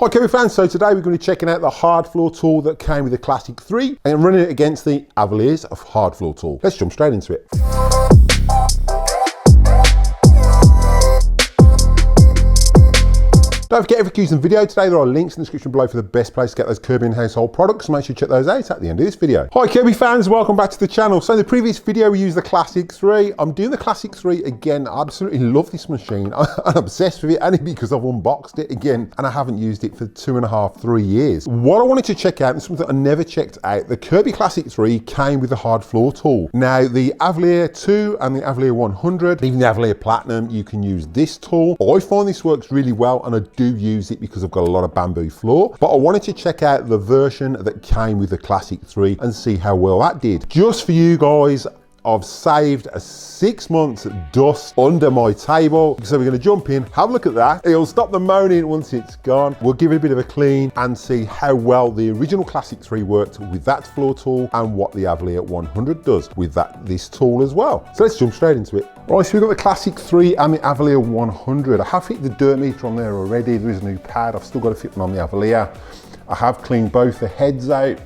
Hi Kirby fans, so today we're going to be checking out the hard floor tool that came with the Classic 3 and running it against the Avalir's of hard floor tool. Let's jump straight into it. Don't forget, if you're using video today, there are links in the description below for the best place to get those Kirby and household products, so make sure you check those out at the end of this video. Hi Kirby fans, welcome back to the channel. So in the previous video we used the Classic 3. I'm doing the Classic 3 again. I absolutely love this machine. I'm obsessed with it, only because I've unboxed it again and I haven't used it for 2.5, 3 years. What I wanted to check out, and something I never checked out, the Kirby Classic 3 came with the hard floor tool. Now the Avalir 2 and the Avalir 100, even the Avalir Platinum, you can use this tool. I find this works really well and I do use it because I've got a lot of bamboo floor, but I wanted to check out the version that came with the Classic 3 and see how well that did. Just for you guys, I've saved a 6 months dust under my table. So we're going to jump in, have a look at that. It'll stop the moaning once it's gone. We'll give it a bit of a clean and see how well the original Classic 3 worked with that floor tool and what the Avalir 100 does with this tool as well. So let's jump straight into it. Right, so we've got the Classic 3 and the Avalir 100. I have fit the dirt meter on there already. There is a new pad. I've still got to fit one on the Avalir. I have cleaned both the heads out.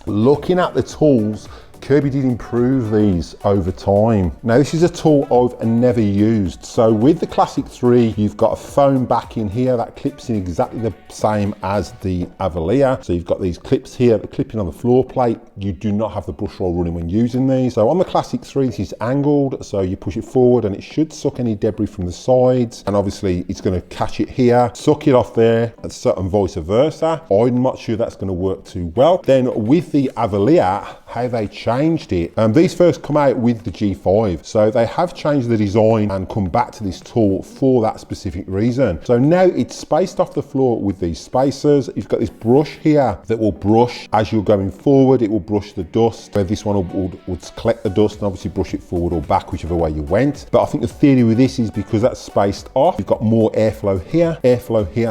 Looking at the tools, Kirby did improve these over time. Now this is a tool I've never used. So with the Classic 3, you've got a foam back in here that clips in exactly the same as the Avalir. So you've got these clips here that clip in on the floor plate. You do not have the brush roll running when using these. So on the Classic 3, this is angled, so you push it forward and it should suck any debris from the sides. And obviously it's going to catch it here, suck it off there, and vice versa. I'm not sure that's going to work too well. Then with the Avalir, how they changed it. These first come out with the G5, so they have changed the design and come back to this tool for that specific reason. So now it's spaced off the floor with these spacers. You've got this brush here that will brush as you're going forward. It will brush the dust. So this one would collect the dust and obviously brush it forward or back, whichever way you went. But I think the theory with this is because that's spaced off, you've got more airflow here,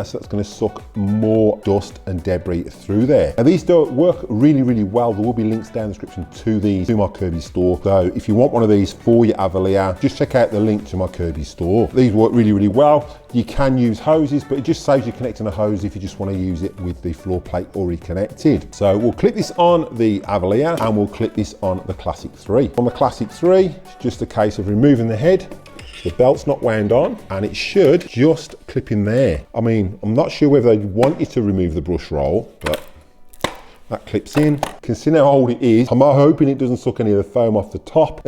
so that's going to suck more dust and debris through there. Now these do work really, really well. There will be links down in the description to these to my Kirby store. So if you want one of these for your Avalir, just check out the link to my Kirby store. These work really, really well. You can use hoses, but it just saves you connecting a hose if you just want to use it with the floor plate already connected. So we'll clip this on the Avalir and we'll clip this on the Classic 3. On the Classic 3, it's just a case of removing the head. The belt's not wound on and it should just clip in there. I mean, I'm not sure whether they want you to remove the brush roll, but that clips in. You can see how old it is. I'm hoping it doesn't suck any of the foam off the top.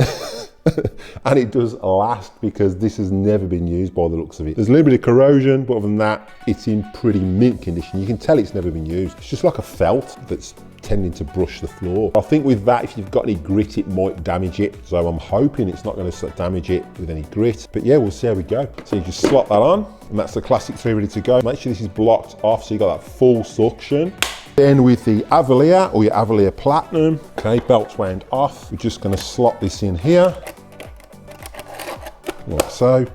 And it does last because this has never been used by the looks of it. There's a little bit of corrosion, but other than that, it's in pretty mint condition. You can tell it's never been used. It's just like a felt that's tending to brush the floor. I think with that, if you've got any grit, it might damage it. So I'm hoping it's not going to damage it with any grit. But yeah, we'll see how we go. So you just slot that on and that's the Classic 3 ready to go. Make sure this is blocked off so you got that full suction. Then with the Avalir or your Avalir Platinum, okay, belt's wound off. We're just going to slot this in here, like so.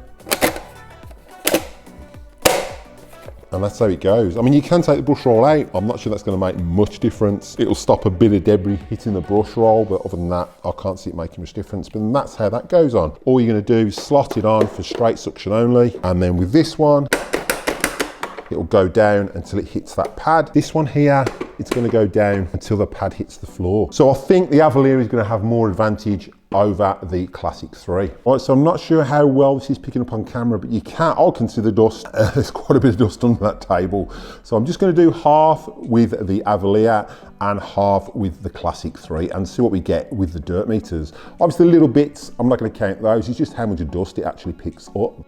And that's how it goes. I mean, you can take the brush roll out. I'm not sure that's going to make much difference. It'll stop a bit of debris hitting the brush roll, but other than that, I can't see it making much difference. But that's how that goes on. All you're going to do is slot it on for straight suction only. And then with this one, it'll go down until it hits that pad. This one here, it's going to go down until the pad hits the floor. So I think the Avalir is going to have more advantage over the Classic 3. All right, so I'm not sure how well this is picking up on camera, but I'll consider dust. There's quite a bit of dust under that table. So I'm just going to do half with the Avalir and half with the Classic 3 and see what we get with the dirt meters. Obviously the little bits, I'm not going to count those. It's just how much dust it actually picks up.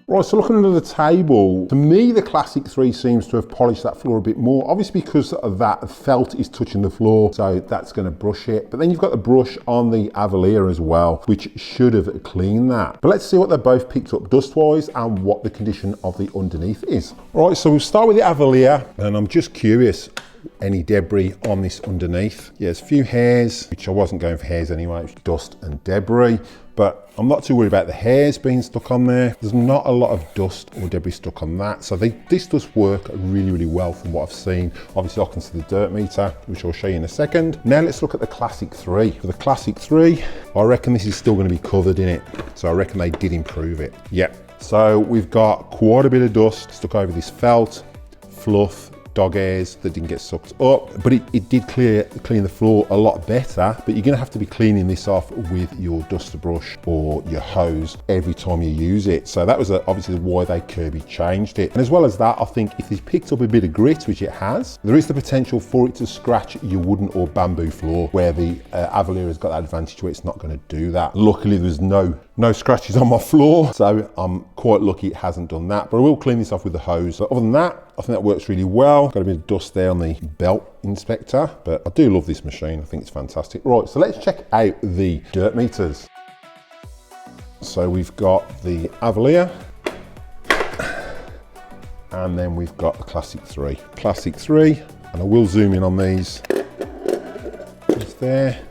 Right, so looking under the table, to me the Classic 3 seems to have polished that floor a bit more. Obviously because of that felt is touching the floor, so that's going to brush it. But then you've got the brush on the Avalir as well, which should have cleaned that. But let's see what they both picked up dust-wise and what the condition of the underneath is. Right, so we'll start with the Avalir, and I'm just curious, any debris on this underneath? Yeah, there's a few hairs, which I wasn't going for hairs anyway, it's dust and debris, but I'm not too worried about the hairs being stuck on there. There's not a lot of dust or debris stuck on that, so this does work really, really well from what I've seen. Obviously I can see the dirt meter, which I'll show you in a second. Now let's look at the Classic 3. For the Classic 3, I reckon this is still going to be covered in it, so I reckon they did improve it. Yep, so we've got quite a bit of dust stuck over this felt, fluff, dog hairs that didn't get sucked up, but it did clean the floor a lot better. But you're going to have to be cleaning this off with your duster brush or your hose every time you use it. So that was obviously why they Kirby changed it. And as well as that, I think if it's picked up a bit of grit, which it has, there is the potential for it to scratch your wooden or bamboo floor, where the Avalir has got that advantage where it's not going to do that. Luckily there's no scratches on my floor, so I'm quite lucky it hasn't done that. But I will clean this off with the hose. But other than that, I think that works really well. Got a bit of dust there on the belt inspector, but I do love this machine. I think it's fantastic. Right, so let's check out the dirt meters. So we've got the Avalir, and then we've got the Classic 3. Classic 3, and I will zoom in on these. It's there,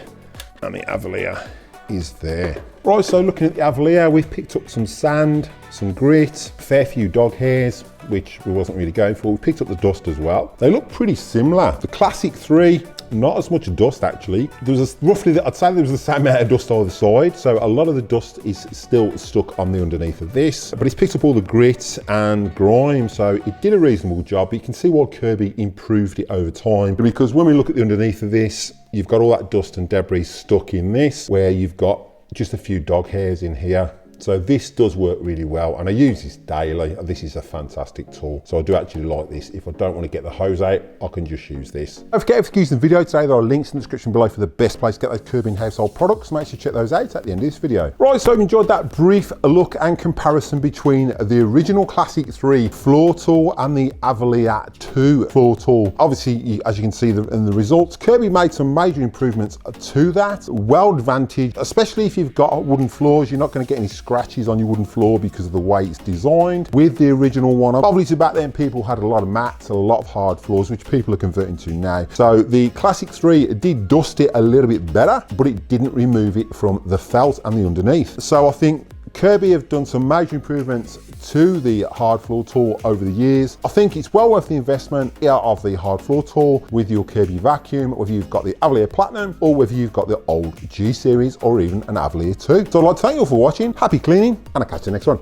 and the Avalir is there. Right, so looking at the Avalir, we've picked up some sand, some grit, a fair few dog hairs, which we wasn't really going for. We picked up the dust as well. They look pretty similar. The Classic 3, not as much dust actually. There was roughly, I'd say there was the same amount of dust either side. So a lot of the dust is still stuck on the underneath of this, but it's picked up all the grit and grime. So it did a reasonable job. But you can see why Kirby improved it over time, because when we look at the underneath of this, you've got all that dust and debris stuck in this, where you've got just a few dog hairs in here. So this does work really well, and I use this daily. This is a fantastic tool, so I do actually like this. If I don't want to get the hose out, I can just use this. Don't forget, if you're using the video today, there are links in the description below for the best place to get those Kirby household products. Make sure to check those out at the end of this video. Right, so I've enjoyed that brief look and comparison between the original Classic 3 floor tool and the Avalir 2 floor tool. Obviously, as you can see in the results, Kirby made some major improvements to that. Well advantaged, especially if you've got wooden floors. You're not going to get any scratches on your wooden floor because of the way it's designed. With the original one, obviously back then people had a lot of mats, a lot of hard floors, which people are converting to now. So the Classic 3 did dust it a little bit better, but it didn't remove it from the felt and the underneath. So I think Kirby have done some major improvements to the hard floor tool over the years. I think it's well worth the investment of the hard floor tool with your Kirby vacuum, whether you've got the Avalir Platinum or whether you've got the old G series or even an Avalir 2. So I'd like to thank you all for watching. Happy cleaning, and I'll catch you next one.